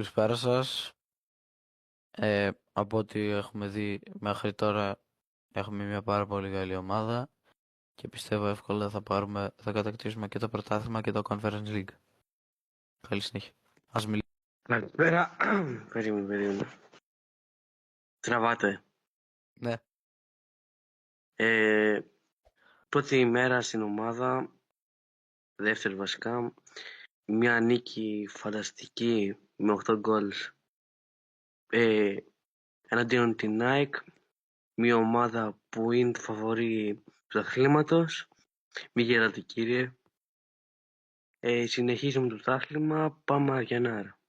Καλησπέρα σας. Από ό,τι έχουμε δει μέχρι τώρα έχουμε μια πάρα πολύ καλή ομάδα και πιστεύω εύκολα θα κατακτήσουμε και το πρωτάθλημα και το Conference League. Καλή συνέχεια. Ας μιλήσουμε. Καλησπέρα. Περίμενε. Τραβάτε. Ναι. Πρώτη ημέρα στην ομάδα, δεύτερη βασικά, μια νίκη φανταστική με 8 γκολς εναντίον την Nike, μια ομάδα που είναι το φαβορί του αθλήματος. Μη γελάτε κύριε. Συνεχίζουμε το πρωτάθλημα, πάμε Αργιανάρα.